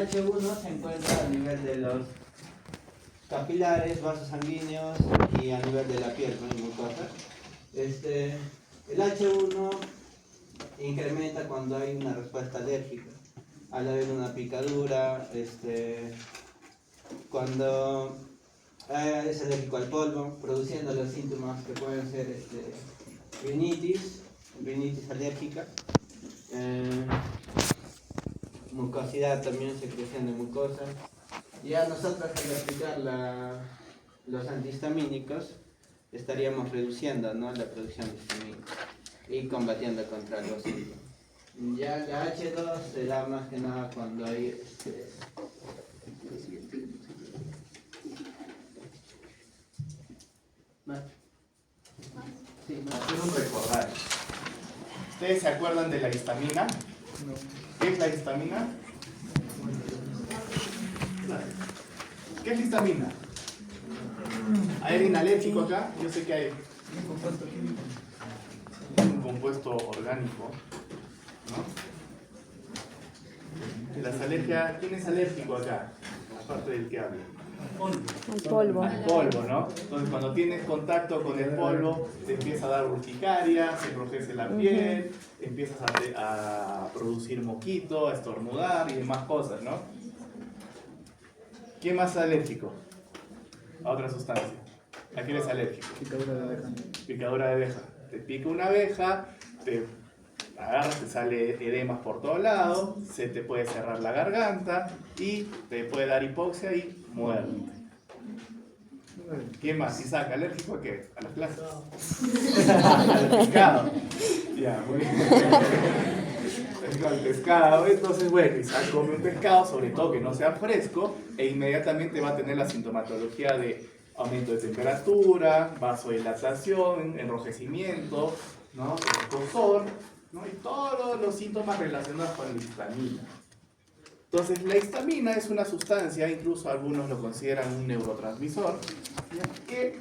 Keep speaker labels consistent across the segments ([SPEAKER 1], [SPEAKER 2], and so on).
[SPEAKER 1] H1 se encuentra a nivel de los capilares, vasos sanguíneos y a nivel de la piel, ¿no? Y mucosa. El H1 incrementa cuando hay una respuesta alérgica, al haber una picadura, cuando es alérgico al polvo, produciendo los síntomas que pueden ser rinitis alérgica, mucosidad también, secreción de mucosa. Ya nosotros al aplicar los antihistamínicos estaríamos reduciendo, ¿no?, la producción de histamina y combatiendo contra los síntomas. Ya la H2 se da más que nada cuando hay
[SPEAKER 2] hacer un recordar. ¿Ustedes se acuerdan de la histamina? ¿Qué es la histamina? ¿Qué es la histamina? ¿Hay alguien alérgico acá? Yo sé que hay un compuesto orgánico, ¿no? Las alergias, ¿quién es alérgico acá? Aparte del que habla.
[SPEAKER 3] El polvo.
[SPEAKER 2] Al polvo, ¿no? Entonces cuando tienes contacto con el polvo, te empieza a dar urticaria, se enrojece la piel, empiezas a producir moquito, a estornudar y demás cosas, ¿no? ¿Quién más es alérgico a otra sustancia? ¿A quién es alérgico?
[SPEAKER 4] Picadura de abeja.
[SPEAKER 2] Picadura de abeja. Te pica una abeja, te agarras, te sale edemas por todos lados, se te puede cerrar la garganta y te puede dar hipoxia y muerte. ¿Quién más? Isaac, ¿alérgico a qué? ¿A las clases? Al pescado. Ya, muy bien. Al pescado. Entonces, bueno, Isaac come un pescado, sobre todo que no sea fresco, e inmediatamente va a tener la sintomatología de aumento de temperatura, vasodilatación, enrojecimiento, ¿no?, escozor, ¿no?, y todos los síntomas relacionados con la histamina. Entonces, la histamina es una sustancia, incluso algunos lo consideran un neurotransmisor, que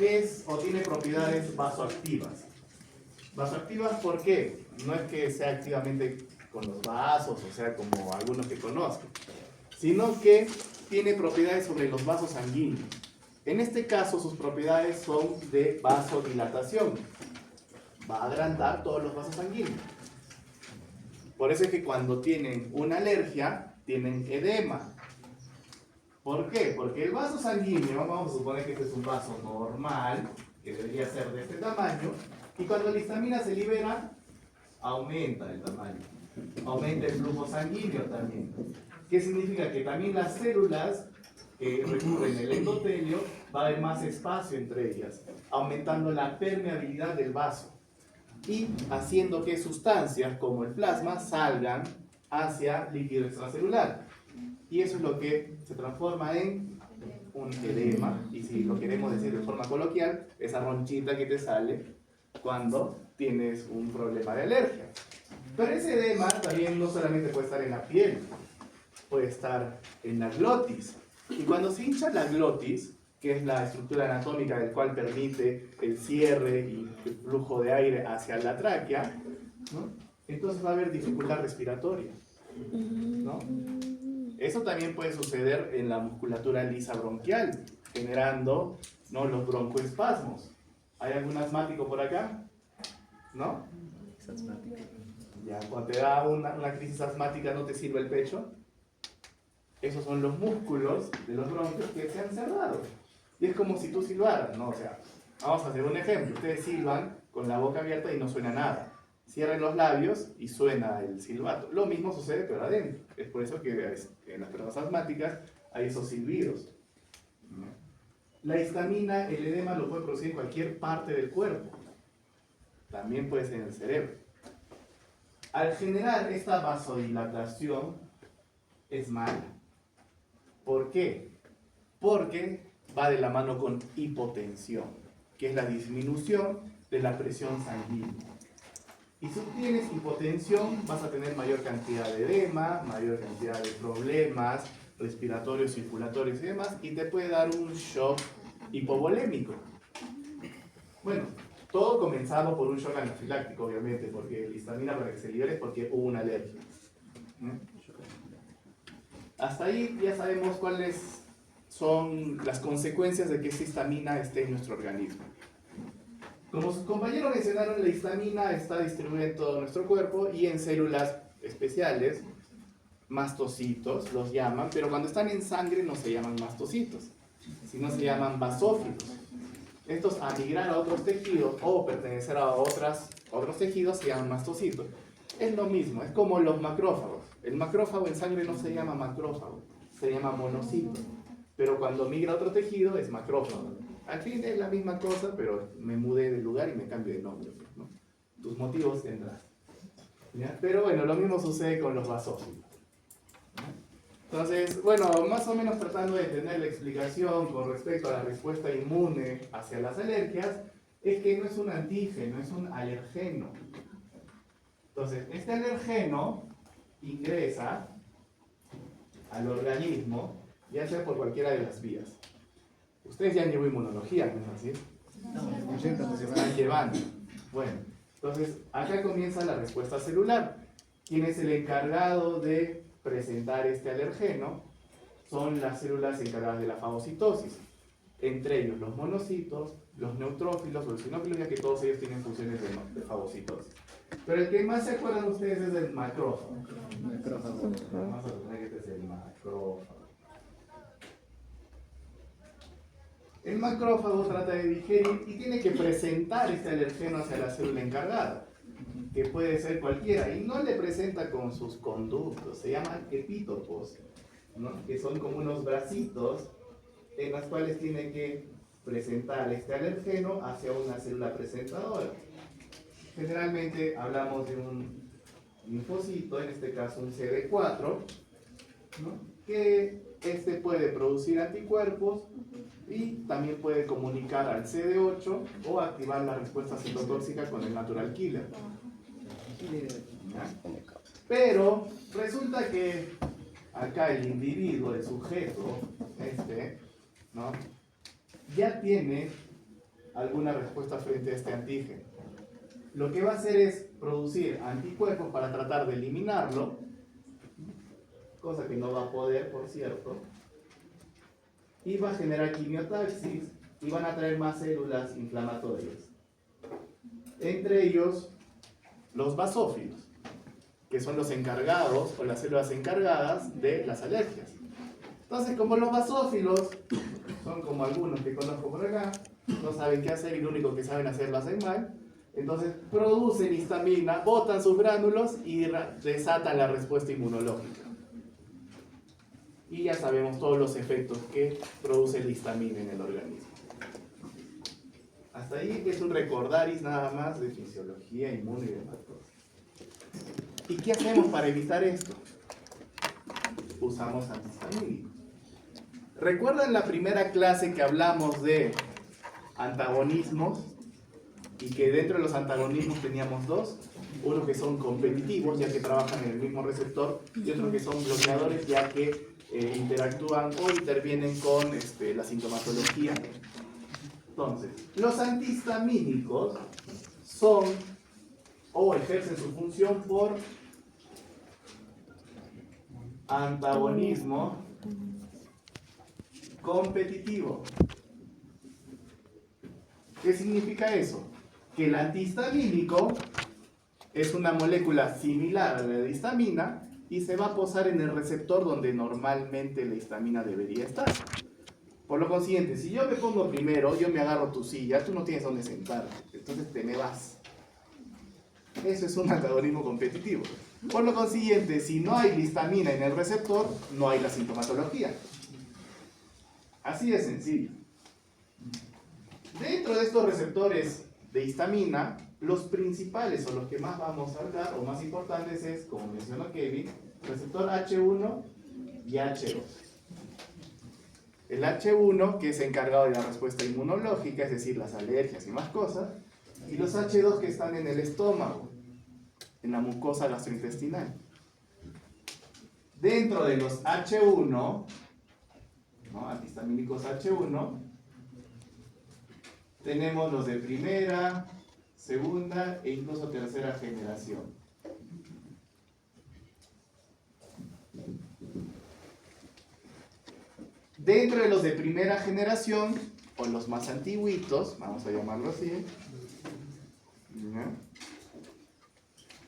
[SPEAKER 2] es o tiene propiedades vasoactivas. ¿Vasoactivas por qué? No es que sea activamente con los vasos, o sea, como algunos que conozco, sino que tiene propiedades sobre los vasos sanguíneos. En este caso, sus propiedades son de vasodilatación. Va a agrandar todos los vasos sanguíneos. Por eso es que cuando tienen una alergia, tienen edema. ¿Por qué? Porque el vaso sanguíneo, vamos a suponer que este es un vaso normal, que debería ser de este tamaño, y cuando la histamina se libera, aumenta el tamaño. Aumenta el flujo sanguíneo también. ¿Qué significa? Que también las células que recubren el endotelio va a haber más espacio entre ellas, aumentando la permeabilidad del vaso y haciendo que sustancias como el plasma salgan hacia líquido extracelular. Y eso es lo que se transforma en un edema, y si lo queremos decir de forma coloquial, esa ronchita que te sale cuando tienes un problema de alergia. Pero ese edema también no solamente puede estar en la piel, puede estar en la glotis. Y cuando se hincha la glotis, que es la estructura anatómica del cual permite el cierre y el flujo de aire hacia la tráquea, ¿no?, entonces va a haber dificultad respiratoria, ¿no? Eso también puede suceder en la musculatura lisa bronquial, generando, ¿no?, los broncoespasmos. ¿Hay algún asmático por acá? ¿No? Ya, cuando te da una crisis asmática, ¿no te sirve el pecho? Esos son los músculos de los bronquios que se han cerrado. Y es como si tú silbaras, ¿no? O sea, vamos a hacer un ejemplo. Ustedes silban con la boca abierta y no suena nada. Cierren los labios y suena el silbato. Lo mismo sucede pero adentro. Es por eso que en las personas asmáticas hay esos silbidos. La histamina, el edema lo puede producir en cualquier parte del cuerpo. También puede ser en el cerebro. Al generar esta vasodilatación es mala. ¿Por qué? Porque va de la mano con hipotensión, que es la disminución de la presión sanguínea. Y si tienes hipotensión, vas a tener mayor cantidad de edema, mayor cantidad de problemas respiratorios, circulatorios y demás, y te puede dar un shock hipovolémico. Bueno, todo comenzado por un shock anafiláctico, obviamente, porque la histamina, para que se libere, es porque hubo una alergia. Hasta ahí ya sabemos cuáles son las consecuencias de que esta histamina esté en nuestro organismo. Como sus compañeros mencionaron, la histamina está distribuida en todo nuestro cuerpo y en células especiales, mastocitos los llaman, pero cuando están en sangre no se llaman mastocitos, sino se llaman basófilos. Estos, a migrar a otros tejidos o pertenecer a otros tejidos, se llaman mastocitos. Es lo mismo, es como los macrófagos. El macrófago en sangre no se llama macrófago, se llama monocito. Pero cuando migra a otro tejido es macrófago. Al fin es la misma cosa, pero me mudé de lugar y me cambio de nombre, ¿no? Tus motivos tendrás. ¿Ya? Pero bueno, lo mismo sucede con los basófilos. Entonces, bueno, más o menos tratando de tener la explicación con respecto a la respuesta inmune hacia las alergias, es que no es un antígeno, es un alergeno. Entonces, este alergeno ingresa al organismo, ya sea por cualquiera de las vías. Ustedes ya han llevado inmunología, ¿no es así? Se están llevando. Bueno, entonces, acá comienza la respuesta celular. ¿Quién es el encargado de presentar este alergeno? Son las células encargadas de la fagocitosis, entre ellos los monocitos, los neutrófilos, los eosinófilos, ya que todos ellos tienen funciones de fagocitosis. Pero el que más se acuerdan ustedes es el macrófago. Vamos a suponer que este es el macrófago. El macrófago trata de digerir y tiene que presentar este alergeno hacia la célula encargada, que puede ser cualquiera, y no le presenta con sus conductos, se llaman epítopos, ¿no? Que son como unos bracitos en los cuales tiene que presentar este alergeno hacia una célula presentadora. Generalmente hablamos de un linfocito, en este caso un CD4, ¿no? Que este puede producir anticuerpos y también puede comunicar al CD8 o activar la respuesta citotóxica con el natural killer. ¿Ya? Pero resulta que acá el individuo, el sujeto, ¿no? Ya tiene alguna respuesta frente a este antígeno. Lo que va a hacer es producir anticuerpos para tratar de eliminarlo, cosa que no va a poder, por cierto, y va a generar quimiotaxis y van a traer más células inflamatorias. Entre ellos, los basófilos, que son los encargados o las células encargadas de las alergias. Entonces, como los basófilos son como algunos que conozco por acá, no saben qué hacer y lo único que saben hacer lo hacen mal, entonces producen histamina, botan sus gránulos y desatan la respuesta inmunológica. Y ya sabemos todos los efectos que produce la histamina en el organismo. Hasta ahí es un recordaris nada más de fisiología inmune y demás cosas. ¿Y qué hacemos para evitar esto? Usamos antihistamínicos. ¿Recuerdan la primera clase que hablamos de antagonismos? Y que dentro de los antagonismos teníamos dos. Uno que son competitivos, ya que trabajan en el mismo receptor, y otro que son bloqueadores, ya que interactúan o intervienen con la sintomatología. Entonces, los antihistamínicos son o ejercen su función por antagonismo competitivo. ¿Qué significa eso? Que el antihistamínico es una molécula similar a la de histamina y se va a posar en el receptor donde normalmente la histamina debería estar. Por lo consiguiente, si yo me pongo primero, yo me agarro tu silla, tú no tienes dónde sentarte, entonces te me vas. Eso es un antagonismo competitivo. Por lo consiguiente, si no hay histamina en el receptor, no hay la sintomatología. Así de sencillo. Dentro de estos receptores de histamina, los principales o los que más vamos a hablar, o más importantes es, como mencionó Kevin, receptor H1 y H2. El H1, que es encargado de la respuesta inmunológica, es decir, las alergias y más cosas, y los H2 que están en el estómago, en la mucosa gastrointestinal. Dentro de los H1, ¿no? Antihistamínicos H1, tenemos los de primera, segunda e incluso tercera generación. Dentro de los de primera generación, o los más antiguitos, vamos a llamarlo así, ¿ya?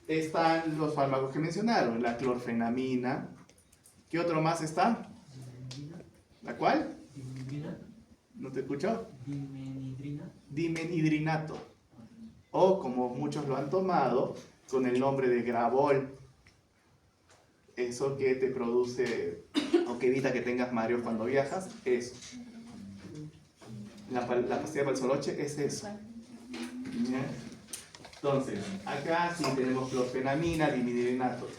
[SPEAKER 2] Están los fármacos que mencionaron, la clorfenamina. ¿Qué otro más está? ¿La cual? ¿No te escuchó? Dimenhidrinato. O como muchos lo han tomado, con el nombre de Gravol. Eso que te produce o que evita que tengas mareos cuando viajas, eso. La pastilla para el soroche es eso. ¿Ya? Entonces, acá sí tenemos clorfenamina, dimenhidrinato.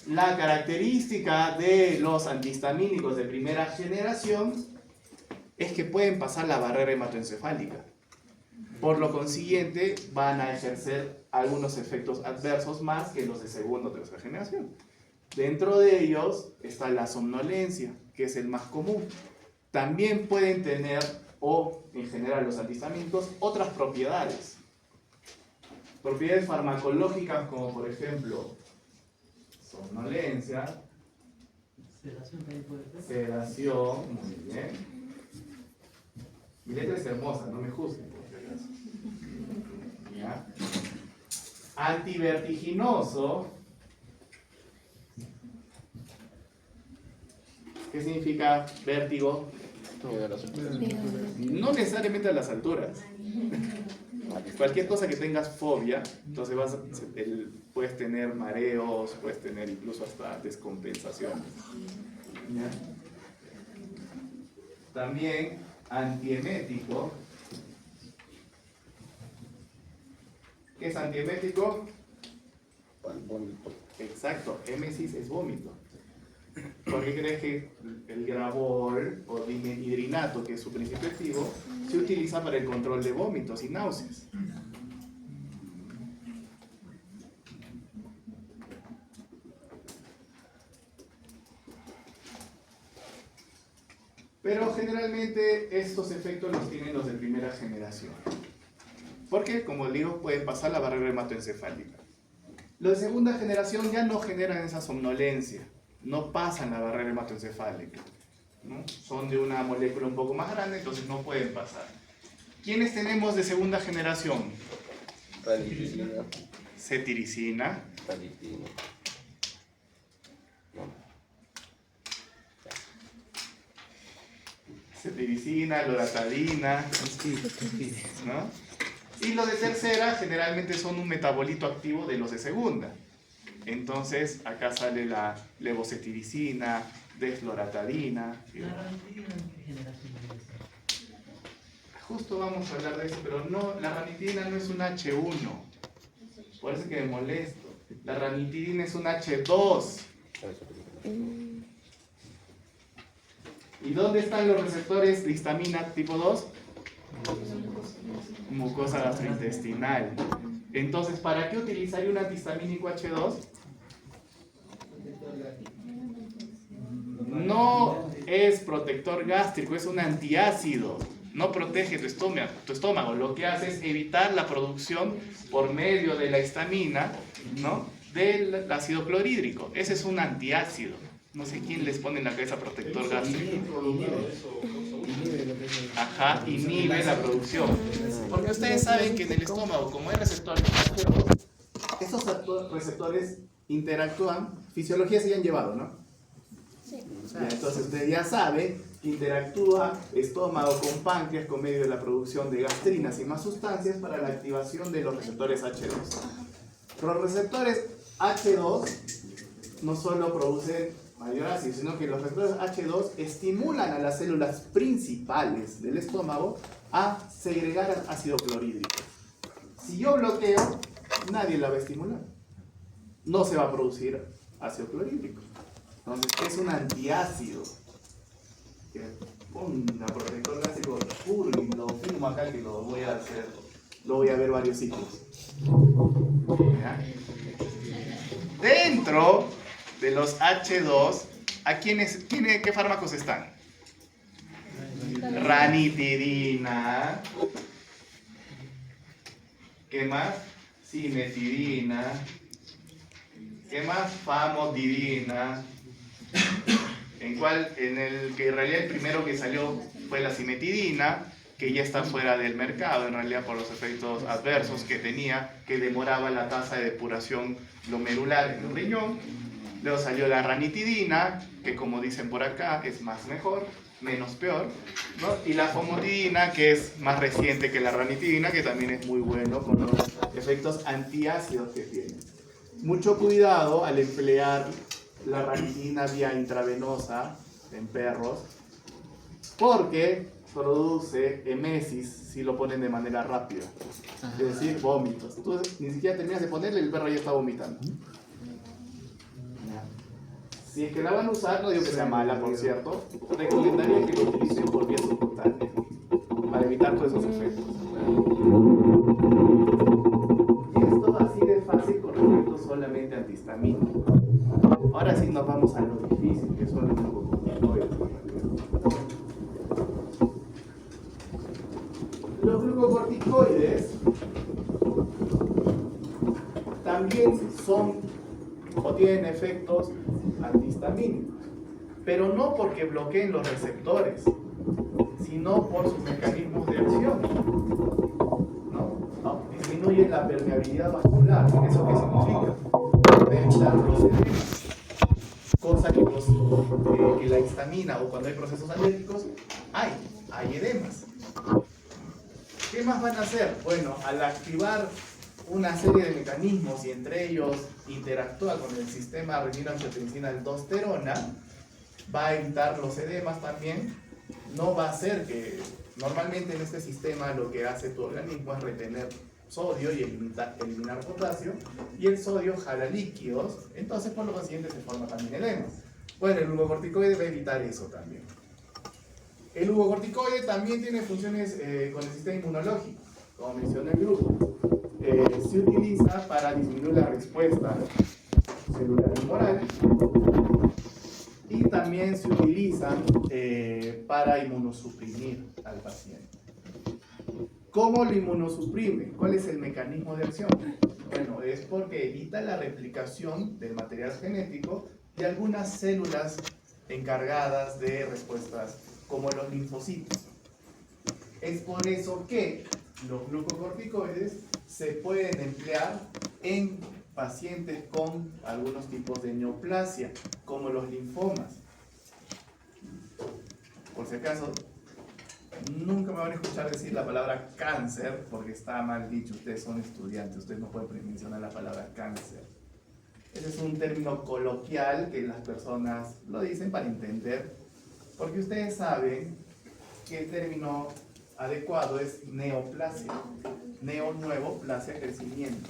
[SPEAKER 2] La característica de los antihistamínicos de primera generación es que pueden pasar la barrera hematoencefálica. Por lo consiguiente, van a ejercer algunos efectos adversos más que los de segunda o tercera generación. Dentro de ellos está la somnolencia, que es el más común. También pueden tener, o en general los antihistamínicos, otras propiedades. Propiedades farmacológicas como por ejemplo somnolencia, sedación, muy bien. Mi letra es hermosa, no me juzguen por si acaso. ¿Ya? Antivertiginoso. ¿Qué significa vértigo? No necesariamente a las alturas. Cualquier cosa que tengas fobia, entonces puedes tener mareos, puedes tener incluso hasta descompensaciones. ¿Ya? También antiemético. ¿Qué es antiemético? Exacto, émesis es vómito. ¿Por qué crees que el Gravol o dimenhidrinato, que es su principio activo, se utiliza para el control de vómitos y náuseas? Pero generalmente estos efectos los tienen los de primera generación. Porque, como digo, pueden pasar la barrera hematoencefálica. Los de segunda generación ya no generan esa somnolencia. No pasan la barrera hematoencefálica, ¿no? Son de una molécula un poco más grande, entonces no pueden pasar. ¿Quiénes tenemos de segunda generación?
[SPEAKER 4] Ranitidina.
[SPEAKER 2] Cetiricina.
[SPEAKER 4] Ranitidina.
[SPEAKER 2] Cetiricina, loratadina, ¿no? Y los de tercera generalmente son un metabolito activo de los de segunda. Entonces, acá sale la levocetiricina, desloratadina.
[SPEAKER 5] ¿La ranitidina en qué generación es?
[SPEAKER 2] Justo vamos a hablar de eso, pero no, la ranitidina no es un H1. Por eso que me molesto. La ranitidina es un H2. ¿Y dónde están los receptores de histamina tipo 2? Mucosa gastrointestinal. Entonces, ¿para qué utilizaría un antihistamínico H2? No es protector gástrico, es un antiácido. No protege tu estómago. Lo que hace es evitar la producción por medio de la histamina, ¿no?, del ácido clorhídrico. Ese es un antiácido. No sé quién les pone en la cabeza protector gástrico. Ajá, inhibe la producción. Porque ustedes saben que en el estómago, como hay receptores, estos receptores interactúan, fisiología se ya han llevado, ¿no? Sí. Ya, entonces ustedes ya saben que interactúa estómago con páncreas con medio de la producción de gastrinas y más sustancias para la activación de los receptores H2. Los receptores H2 no solo producen mayor ácido, sino que los receptores H2 estimulan a las células principales del estómago a segregar ácido clorhídrico. Si yo bloqueo, nadie la va a estimular. No se va a producir ácido clorhídrico. Entonces, es un antiácido. Que ponga protector gástrico puro y lo firmo acá que lo voy a hacer. Lo voy a ver varios ciclos. ¿Ya? Dentro de los H2, ¿qué fármacos están? Ranitidina. ¿Qué más? Cimetidina. ¿Qué más? Famotidina. ¿En en el que en realidad el primero que salió fue la cimetidina, que ya está fuera del mercado, en realidad por los efectos adversos que tenía, que demoraba la tasa de depuración glomerular en el riñón. Luego salió la ranitidina, que como dicen por acá, es más mejor, menos peor, ¿no? Y la famotidina, que es más reciente que la ranitidina, que también es muy bueno con los efectos antiácidos que tiene. Mucho cuidado al emplear la ranitidina vía intravenosa en perros, porque produce emesis si lo ponen de manera rápida, es decir, vómitos. Tú ni siquiera terminas de ponerle y el perro ya está vomitando. Si es que la van a usar, no digo que sea mala, por cierto, recomendaría que lo utilicen por vía subcutánea para evitar todos esos efectos. Y esto así de fácil con respecto solamente a antihistamínicos. Ahora sí nos vamos a lo difícil, que son los glucocorticoides. Los glucocorticoides también son o tienen efectos antihistamínicos, pero no porque bloqueen los receptores, sino por sus mecanismos de acción. ¿No? Disminuyen la permeabilidad vascular. ¿Eso qué significa? Pueden evitar los edemas, cosa que la histamina o cuando hay procesos alérgicos hay edemas. ¿Qué más van a hacer? Bueno, al activar una serie de mecanismos y entre ellos interactúa con el sistema renina-angiotensina-aldosterona, va a evitar los edemas también. No va a hacer que, normalmente en este sistema lo que hace tu organismo es retener sodio y eliminar potasio, y el sodio jala líquidos, entonces por lo consiguiente se forma también edemas. Bueno, el glucocorticoide va a evitar eso también. El glucocorticoide también tiene funciones con el sistema inmunológico, como mencioné el grupo. Se utiliza para disminuir la respuesta celular humoral y también se utilizan para inmunosuprimir al paciente. ¿Cómo lo inmunosuprime? ¿Cuál es el mecanismo de acción? Bueno, es porque evita la replicación del material genético de algunas células encargadas de respuestas, como los linfocitos. Es por eso que los glucocorticoides se pueden emplear en pacientes con algunos tipos de neoplasia, como los linfomas. Por si acaso, nunca me van a escuchar decir la palabra cáncer, porque está mal dicho. Ustedes son estudiantes, ustedes no pueden mencionar la palabra cáncer. Ese es un término coloquial que las personas lo dicen para entender, porque ustedes saben que el término adecuado es neoplasia. Neo, nuevo, plasia, crecimiento.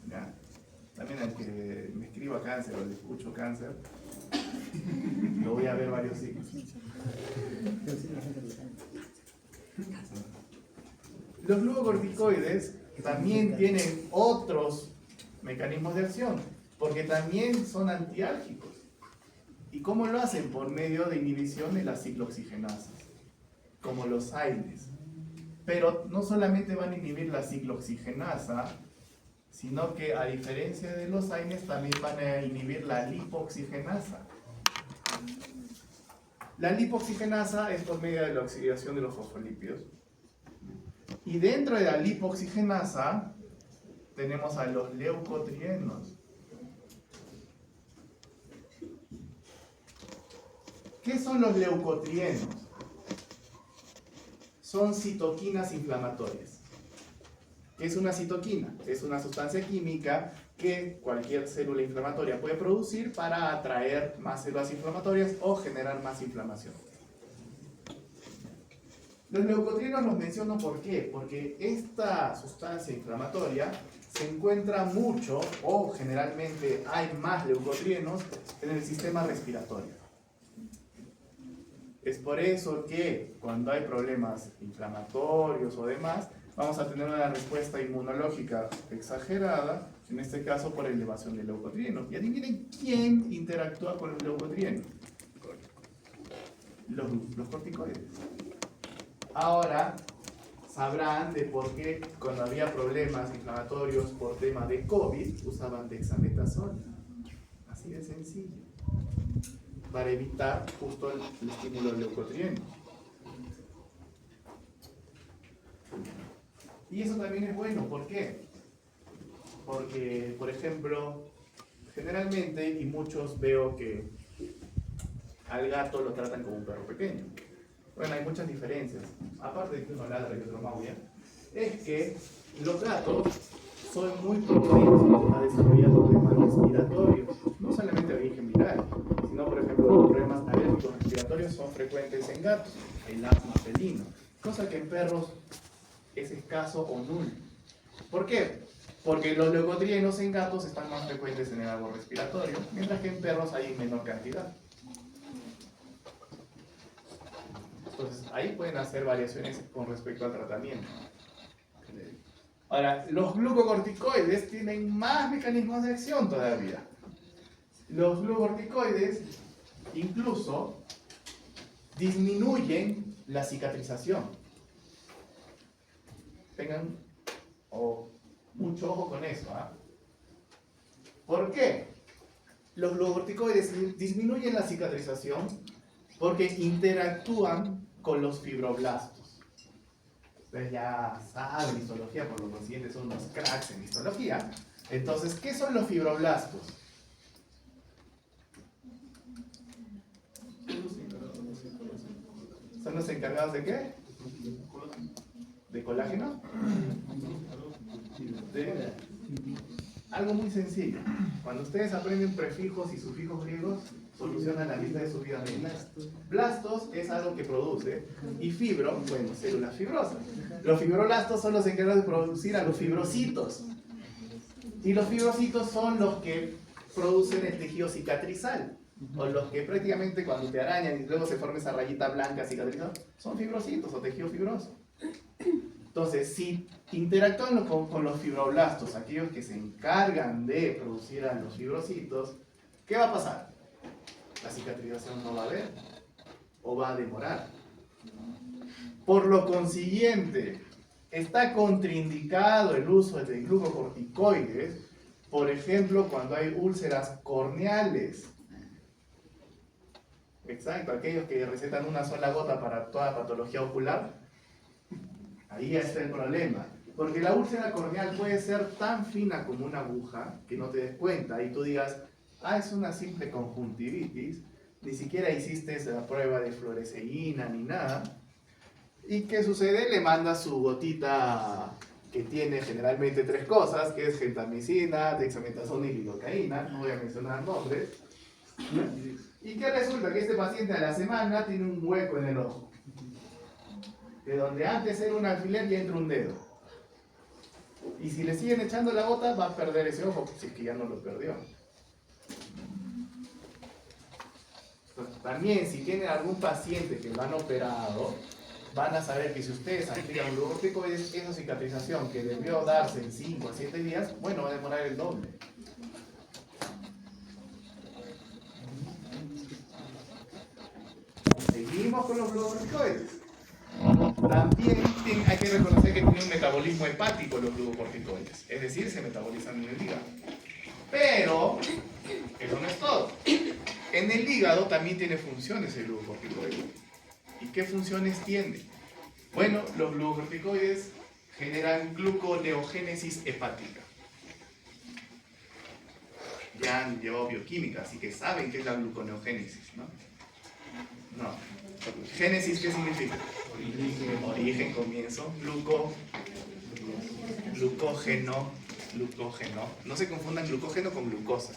[SPEAKER 2] ¿Ya? También al que me escriba cáncer o le escucho cáncer, lo voy a ver varios signos. Los glucocorticoides también tienen otros mecanismos de acción, porque también son antiálgicos. ¿Y cómo lo hacen? Por medio de inhibición de las ciclooxigenasas, como los AINES. Pero no solamente van a inhibir la ciclooxigenasa, sino que a diferencia de los AINES también van a inhibir la lipoxigenasa. La lipoxigenasa es por medio de la oxidación de los fosfolípidos. Y dentro de la lipoxigenasa tenemos a los leucotrienos. ¿Qué son los leucotrienos? Son citoquinas inflamatorias. ¿Qué es una citoquina? Es una sustancia química que cualquier célula inflamatoria puede producir para atraer más células inflamatorias o generar más inflamación. Los leucotrienos los menciono ¿por qué? Porque esta sustancia inflamatoria se encuentra mucho o generalmente hay más leucotrienos en el sistema respiratorio. Es por eso que cuando hay problemas inflamatorios o demás, vamos a tener una respuesta inmunológica exagerada, en este caso por elevación de leucotrienos. Y adivinen quién interactúa con los leucotrienos. Los corticoides. Ahora sabrán de por qué cuando había problemas inflamatorios por tema de COVID usaban dexametasona. Así de sencillo. para evitar justo el estímulo leucotrieno. Y eso también es bueno, ¿por qué? Porque, por ejemplo, generalmente, y muchos veo que al gato lo tratan como un perro pequeño. Bueno, hay muchas diferencias. Aparte de que uno ladra y otro maulla, es que los gatos son muy propensos a desarrollar problemas respiratorios. No solamente origen viral, sino, por ejemplo, los problemas alérgicos respiratorios son frecuentes en gatos. El asma felino, cosa que en perros es escaso o nulo. ¿Por qué? Porque los leucotrienos en gatos están más frecuentes en el árbol respiratorio, mientras que en perros hay en menor cantidad. Entonces, ahí pueden hacer variaciones con respecto al tratamiento. Ahora, los glucocorticoides tienen más mecanismos de acción todavía. Los glucocorticoides incluso disminuyen la cicatrización. Tengan mucho ojo con eso. ¿Por qué? Los glucocorticoides disminuyen la cicatrización porque interactúan con los fibroblastos. Ustedes ya saben histología, por lo consiguiente son unos cracks en histología. Entonces, ¿qué son los fibroblastos? ¿Son los encargados de qué? ¿De colágeno? De algo muy sencillo. Cuando ustedes aprenden prefijos y sufijos griegos, solucionan la lista de sus vidas renales. Blastos es algo que produce, y fibro, bueno, células fibrosas. Los fibroblastos son los encargados de producir a los fibrocitos. Y los fibrocitos son los que producen el tejido cicatrizal, o los que prácticamente cuando te arañan y luego se forma esa rayita blanca cicatrizada, son fibrocitos o tejido fibroso. Entonces, si interactúan con los fibroblastos, aquellos que se encargan de producir a los fibrocitos, ¿qué va a pasar? La cicatrización no va a haber, o va a demorar. Por lo consiguiente, está contraindicado el uso de glucocorticoides, por ejemplo, cuando hay úlceras corneales. Exacto, aquellos que recetan una sola gota para toda patología ocular, ahí está el problema. Porque la úlcera corneal puede ser tan fina como una aguja que no te des cuenta y tú digas, es una simple conjuntivitis, ni siquiera hiciste la prueba de fluoresceína ni nada. ¿Y qué sucede? Le manda su gotita que tiene generalmente 3 cosas, que es gentamicina, dexametasona y lidocaína, no voy a mencionar nombres. ¿Y qué resulta? Que este paciente a la semana tiene un hueco en el ojo, de donde antes era un alfiler y entra un dedo. Y si le siguen echando la gota, va a perder ese ojo, si es que ya no lo perdió. Entonces, también, si tienen algún paciente que lo han operado, van a saber que si ustedes aplican glucocorticoides, esa cicatrización que debió darse en 5 a 7 días, bueno, va a demorar el doble. Seguimos con los glucocorticoides. También hay que reconocer que tienen un metabolismo hepático los glucocorticoides, es decir, se metabolizan en el hígado. Pero eso no es todo. En el hígado también tiene funciones el glucocorticoide. ¿Y qué funciones tiene? Bueno, los glucocorticoides generan gluconeogénesis hepática. Ya han llevado bioquímica, así que saben qué es la gluconeogénesis, ¿no? No. Génesis, ¿qué significa? Origen, comienzo. Glucógeno. No se confundan glucógeno con glucosa.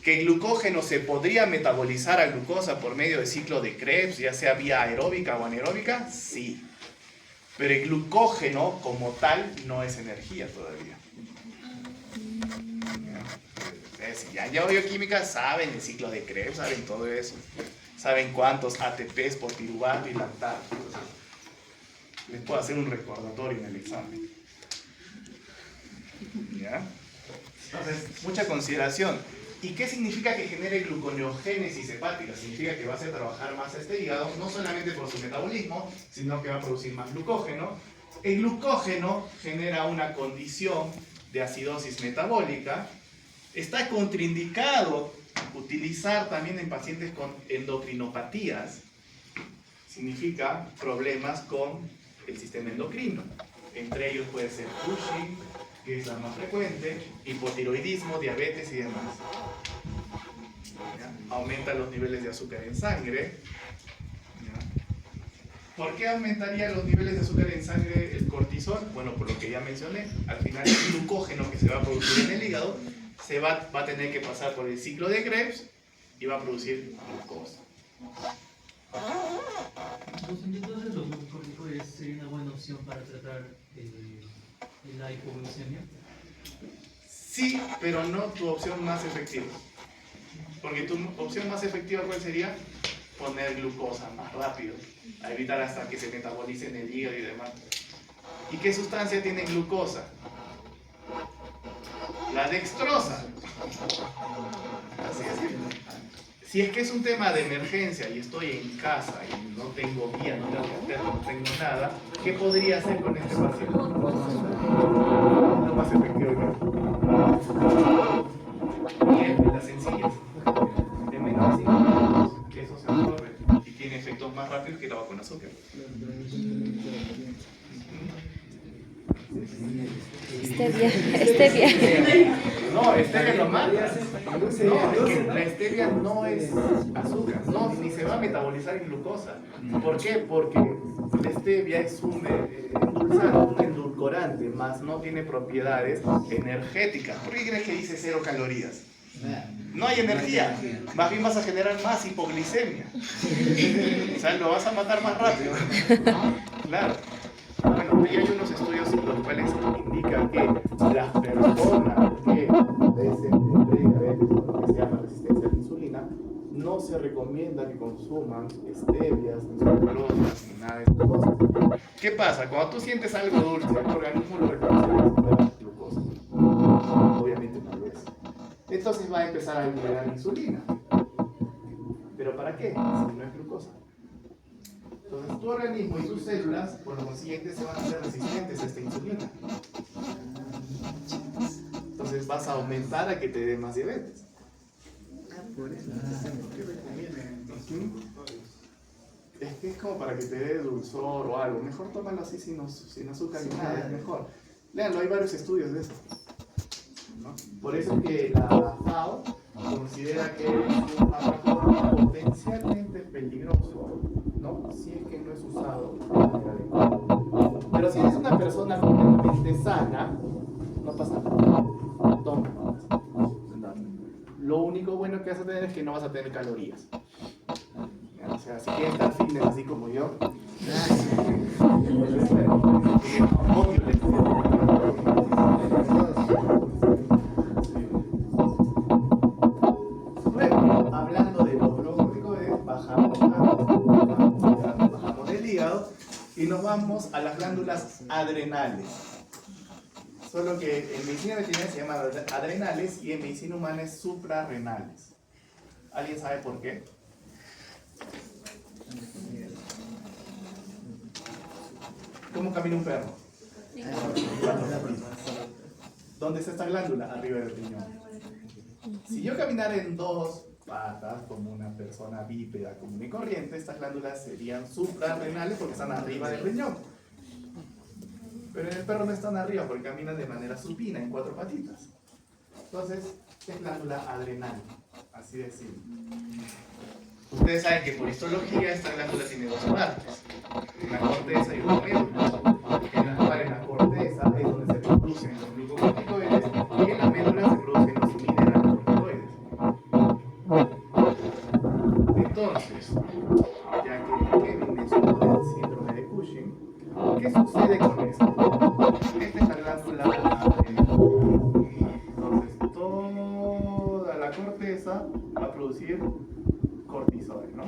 [SPEAKER 2] ¿Que el glucógeno se podría metabolizar a glucosa por medio del ciclo de Krebs, ya sea vía aeróbica o anaeróbica? Sí. Pero el glucógeno como tal no es energía todavía. Si ya han llevado bioquímica, saben el ciclo de Krebs, saben todo eso. Saben cuántos ATPs por piruvato y lactato. Les puedo hacer un recordatorio en el examen. ¿Ya? Entonces, mucha consideración. ¿Y qué significa que genere gluconeogénesis hepática? Significa que va a hacer trabajar más este hígado, no solamente por su metabolismo, sino que va a producir más glucógeno. El glucógeno genera una condición de acidosis metabólica. Está contraindicado Utilizar también en pacientes con endocrinopatías significa problemas con el sistema endocrino. Entre ellos puede ser Cushing, que es la más frecuente, hipotiroidismo, diabetes y demás. ¿Ya? Aumenta los niveles de azúcar en sangre. ¿Ya? ¿Por qué aumentaría los niveles de azúcar en sangre el cortisol? Bueno, por lo que ya mencioné, al final el glucógeno que se va a producir en el hígado va a tener que pasar por el ciclo de Krebs y va a producir glucosa.
[SPEAKER 5] Entonces los glucócorticoides sería una buena opción para tratar la hipoglucemia.
[SPEAKER 2] Sí, pero no tu opción más efectiva. Porque tu opción más efectiva, ¿cuál sería? Poner glucosa más rápido, a evitar hasta que se metabolice en el hígado y demás. ¿Y qué sustancia tiene glucosa? La dextrosa. Así es simple. Si es que es un tema de emergencia y estoy en casa y no tengo vía, no tengo interno, no tengo nada, ¿qué podría hacer con este paciente? Lo más efectivo que las sencillas. En menos de 5 minutos, eso se absorbe y tiene efectos más rápidos que el agua con azúcar.
[SPEAKER 3] Stevia.
[SPEAKER 2] No, stevia lo mata. No, es que la stevia no es azúcar, no, ni se va a metabolizar en glucosa. ¿Por qué? Porque la stevia es un endulzante, un endulcorante, más no tiene propiedades energéticas. ¿Por qué crees que dice 0 calorías? No hay energía, más bien vas a generar más hipoglicemia. O sea, lo vas a matar más rápido. Claro. Bueno, ahí hay unos estudios en los cuales indican que las personas que padecen de prediabetes o lo que se llama resistencia a la insulina, no se recomienda que consuman stevias, ni sucralosas, ni nada de esas cosas. ¿Qué pasa? Cuando tú sientes algo dulce, el organismo lo reconoce como glucosa. Obviamente no lo es. Entonces va a empezar a liberar insulina. ¿Pero para qué? Si no es glucosa. Entonces tu organismo y tus células, por lo consiguiente, se van a hacer resistentes a esta insulina. Entonces vas a aumentar a que te dé más diabetes. Es que es como para que te dé dulzor o algo. Mejor tómalo así sin azúcar ni nada, es mejor. Léanlo, hay varios estudios de eso. ¿No? Por eso es que la FAO considera que es un fármaco potencialmente peligroso, ¿no? Si es que no es usado de manera adecuada. Pero si eres una persona completamente sana, no pasa nada. Toma. Lo único bueno que vas a tener es que no vas a tener calorías. O sea, si quieres estar fitness así como yo, luego, hablando de los glucócorticoides, bajamos del hígado y nos vamos a las glándulas adrenales. Solo que en medicina veterinaria se llaman adrenales y en medicina humana es suprarrenales. ¿Alguien sabe por qué? ¿Cómo camina un perro? ¿Dónde está esta glándula? Arriba del riñón. Si yo caminara en 2 patas, como una persona bípeda común y corriente, estas glándulas serían suprarrenales porque están arriba del riñón. Pero en el perro no están arriba porque caminan de manera supina, en 4 patitas. Entonces, es glándula adrenal, así de simple. Ustedes saben que por histología esta glándula tiene 2 partes, una corteza y una médula. En la corteza es donde se producen los glucocorticoides y en la médula se producen los mineralocorticoides. Entonces, ya que Kevin mencionó el síndrome de Cushing, ¿qué sucede con esto? Esta es la glándula adrenal. Entonces, toda la corteza va a producir cortisol, ¿no?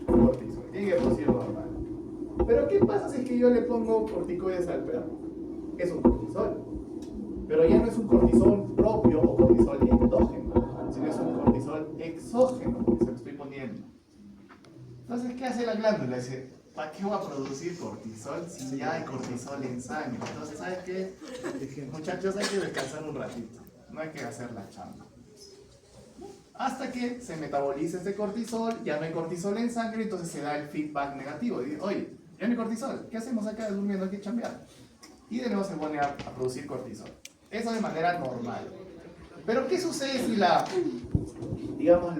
[SPEAKER 2] Cortisol. Tiene que producir normal. Pero ¿qué pasa si es que yo le pongo corticoides al perro? Es un cortisol. Pero ya no es un cortisol propio o cortisol endógeno, sino es un cortisol exógeno, porque se lo estoy poniendo. Entonces, ¿qué hace la glándula? Dice, ¿para qué voy a producir cortisol si ya hay cortisol en sangre? Entonces, ¿sabes qué? Muchachos, hay que descansar un ratito. no hay que hacer la chamba. Hasta que se metaboliza este cortisol, ya no hay cortisol en sangre, entonces se da el feedback negativo. Y, oye, ya no hay cortisol, ¿qué hacemos acá durmiendo? Hay que chambear. Y de nuevo se pone a producir cortisol. Eso de manera normal. Pero ¿qué sucede si la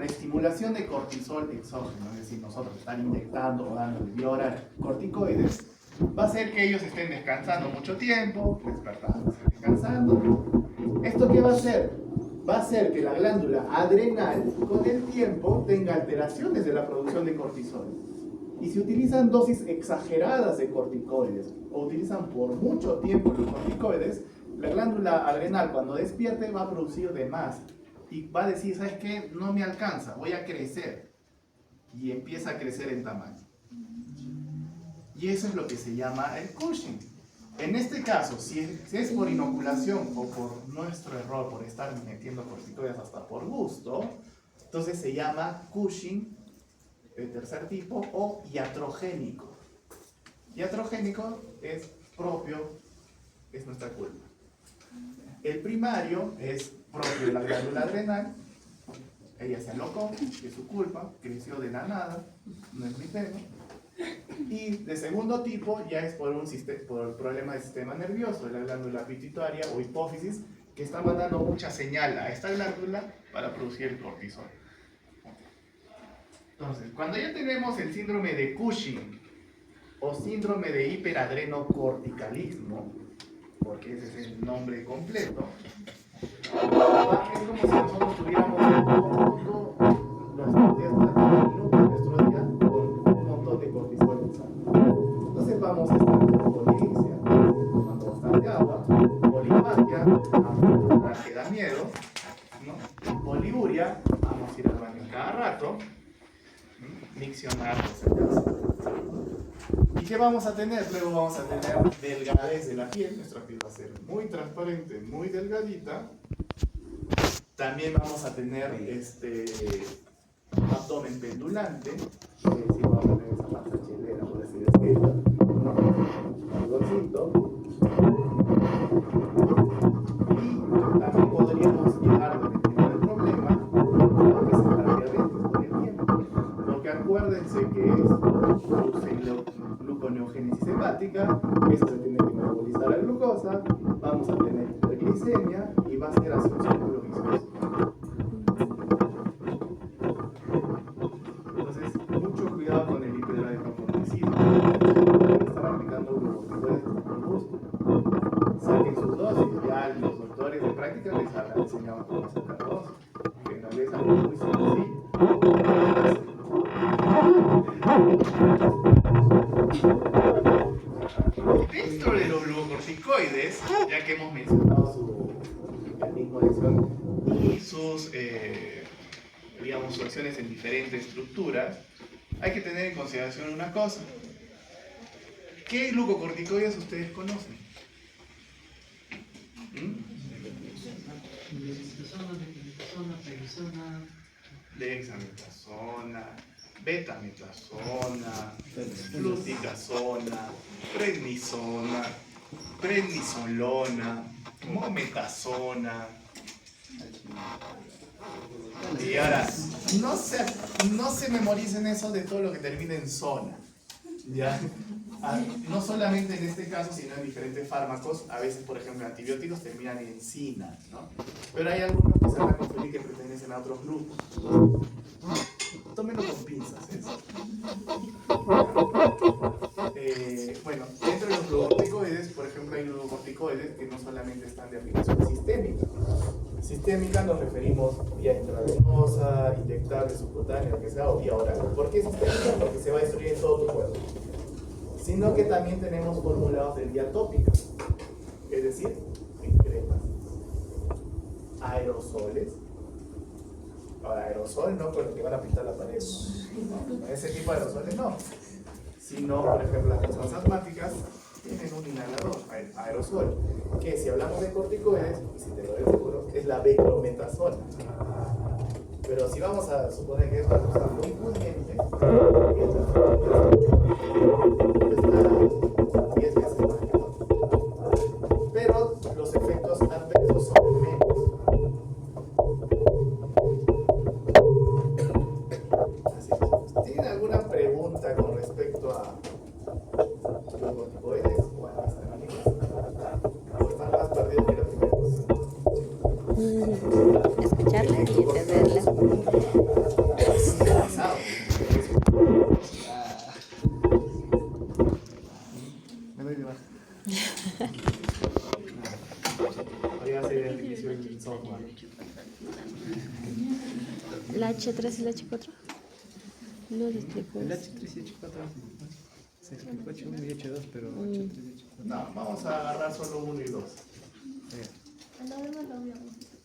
[SPEAKER 2] estimulación de cortisol exógeno, es decir, nosotros estar inyectando o dando vía oral corticoides, va a hacer que ellos estén descansando mucho tiempo, despertando, descansando? ¿Esto qué va a hacer? Va a hacer que la glándula adrenal con el tiempo tenga alteraciones de la producción de cortisol. Y si utilizan dosis exageradas de corticoides o utilizan por mucho tiempo los corticoides, la glándula adrenal cuando despierte va a producir de más y va a decir, ¿sabes qué? No me alcanza, voy a crecer. Y empieza a crecer en tamaño. Y eso es lo que se llama el Cushing. En este caso, si es por inoculación o por nuestro error, por estar metiendo corticoides hasta por gusto, entonces se llama Cushing de tercer tipo o iatrogénico. Iatrogénico es propio, es nuestra culpa. El primario es propio de la glándula adrenal, ella se alocó, es su culpa, creció de la nada, no es mi tema. Y de segundo tipo ya es por el problema del sistema nervioso, de la glándula pituitaria o hipófisis, que está mandando mucha señal a esta glándula para producir el cortisol. Entonces, cuando ya tenemos el síndrome de Cushing o síndrome de hiperadrenocorticalismo, porque ese es el nombre completo, es como si nosotros tuviéramos nuestro día con un montón de cortisol en sangre. Entonces vamos a estar con policia, tomando bastante agua, polifagia, que da miedo, ¿no? Poliuria, vamos a ir al baño cada rato, miccionar, ¿y qué vamos a tener? Luego vamos a tener delgadez de la piel, nuestra piel va a ser muy transparente, muy delgadita. También vamos a tener abdomen pendulante, si vamos a tener esa panza chilena, por así decirlo, algoncito. Y también podríamos llegar a tener el problema a presentar diabetes con el tiempo. Porque acuérdense que es gluconeogénesis hepática, eso se tiene que metabolizar la glucosa, vamos a tener hiperglicemia y va a ser así un círculo vicioso. Entonces, mucho cuidado con el hiperadrenocorticismo. Están aplicando glucocorticoides por gusto. Saquen sus dosis, ya los doctores de práctica les habrán enseñado cómo sacar dosis, que en realidad es algo muy sencillo. Dentro de los glucocorticoides, ya que hemos mencionado su mecanismo de acción y sus, su acciones en diferentes estructuras, hay que tener en consideración una cosa. ¿Qué glucocorticoides ustedes conocen? Dexametasona, betametasona, fluticasona, prednisona, prednisolona, mometasona. Y ahora, no se memoricen eso de todo lo que termina en zona. ¿Ya? No solamente en este caso, sino en diferentes fármacos. A veces, por ejemplo, antibióticos terminan en encina, ¿no? Pero hay algunos que se van a confundir que pertenecen a otros grupos. Tómenlo con pinzas eso. Bueno, dentro de los glucocorticoides, por ejemplo, hay glucocorticoides que no solamente están de aplicación sistémica. Sistémica nos referimos vía intravenosa, inyectable, subcutánea, lo que sea, o vía oral. ¿Por qué sistémica? Porque se va a destruir en todo tu cuerpo. Sino que también tenemos formulados de vía tópica, es decir, en cremas, aerosoles. Ahora, aerosol no con lo que van a pintar la pared, no. Ese tipo de aerosoles no, sino, por ejemplo, las personas asmáticas tienen un inhalador, aerosol, que si hablamos de corticoides, y si te lo doy seguro, es la beclometasona. Pero si vamos a suponer que es una cosa muy pudiente, pero los efectos adversos son menos.
[SPEAKER 3] ¿El H3 y el H4? No lo explico.
[SPEAKER 6] El H3 y H4 se explicó H1 y H2, pero H3 y H4.
[SPEAKER 2] No, vamos a agarrar solo 1 y 2.
[SPEAKER 6] Ya.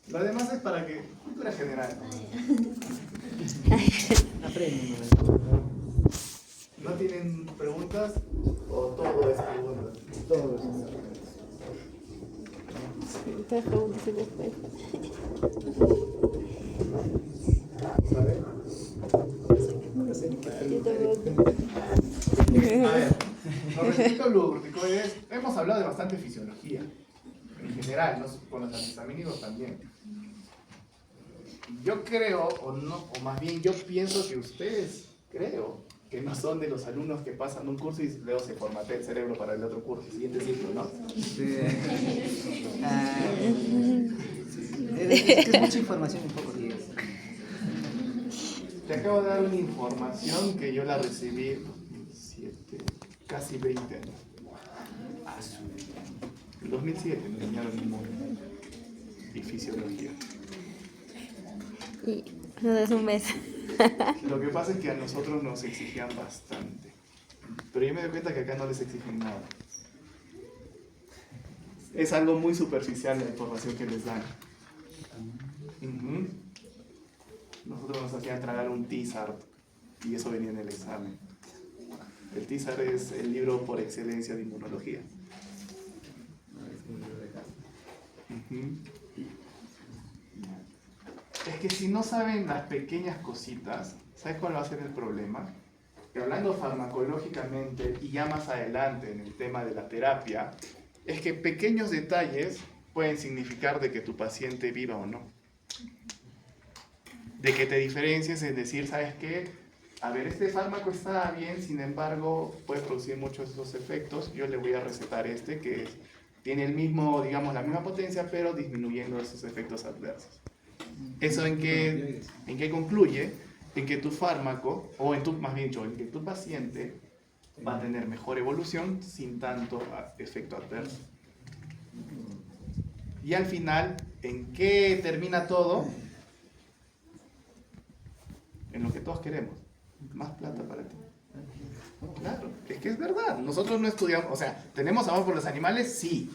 [SPEAKER 2] Lo demás es para que cultura general.
[SPEAKER 6] Aprenden.
[SPEAKER 2] ¿No tienen preguntas? ¿O todo es preguntas? Todo es preguntas.
[SPEAKER 3] Entonces preguntas y después.
[SPEAKER 2] ¿Vale?
[SPEAKER 3] Yo también.
[SPEAKER 2] A ver, con respecto a lo corticoides, hemos hablado de bastante fisiología. En general, ¿no? Con los antihistamínicos también. Yo creo, o más bien yo pienso que ustedes, creo, que no son de los alumnos que pasan un curso y luego se formatea el cerebro para el otro curso, siguiente ciclo, ¿no?
[SPEAKER 6] Es que es mucha información en pocos días.
[SPEAKER 2] Te acabo de dar una información que yo la recibí 20 años. En 2007 me enseñaron inmuno y fisiología.
[SPEAKER 3] Y no es un mes.
[SPEAKER 2] Lo que pasa es que a nosotros nos exigían bastante. Pero yo me doy cuenta que acá no les exigen nada. Es algo muy superficial la información que les dan. Ujú. Nosotros nos hacían tragar un TISAR y eso venía en el examen. El TISAR es el libro por excelencia de inmunología. Ujú. Es que si no saben las pequeñas cositas, ¿sabes cuál va a ser el problema? Que hablando farmacológicamente y ya más adelante en el tema de la terapia, es que pequeños detalles pueden significar de que tu paciente viva o no. De que te diferencies, es decir, ¿sabes qué? A ver, este fármaco está bien, sin embargo, puede producir muchos de esos efectos. Yo le voy a recetar este que tiene el mismo, digamos, la misma potencia, pero disminuyendo esos efectos adversos. ¿Eso en qué concluye? En que tu fármaco, o más bien dicho, en que tu paciente va a tener mejor evolución sin tanto efecto adverso. Y al final, ¿en qué termina todo? En lo que todos queremos. Más plata para ti. Claro, es que es verdad. Nosotros no estudiamos, o sea, ¿tenemos amor por los animales? Sí,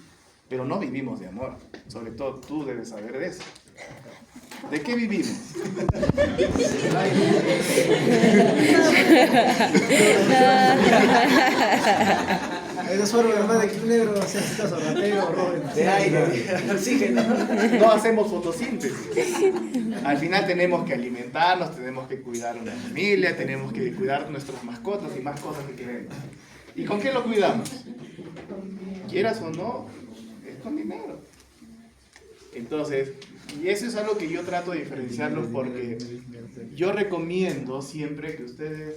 [SPEAKER 2] pero no vivimos de amor. Sobre todo tú debes saber de eso. ¿De qué vivimos?
[SPEAKER 6] Hay dos formas nomás de que un negro sea exitoso, ratero o robo
[SPEAKER 1] De aire, oxígeno.
[SPEAKER 2] No hacemos fotosíntesis. Al final tenemos que alimentarnos, tenemos que cuidar una familia, tenemos que cuidar nuestras mascotas y más cosas que queremos. ¿Y con qué lo cuidamos? Quieras o no, es con dinero. Entonces, y eso es algo que yo trato de diferenciarlos porque yo recomiendo siempre que ustedes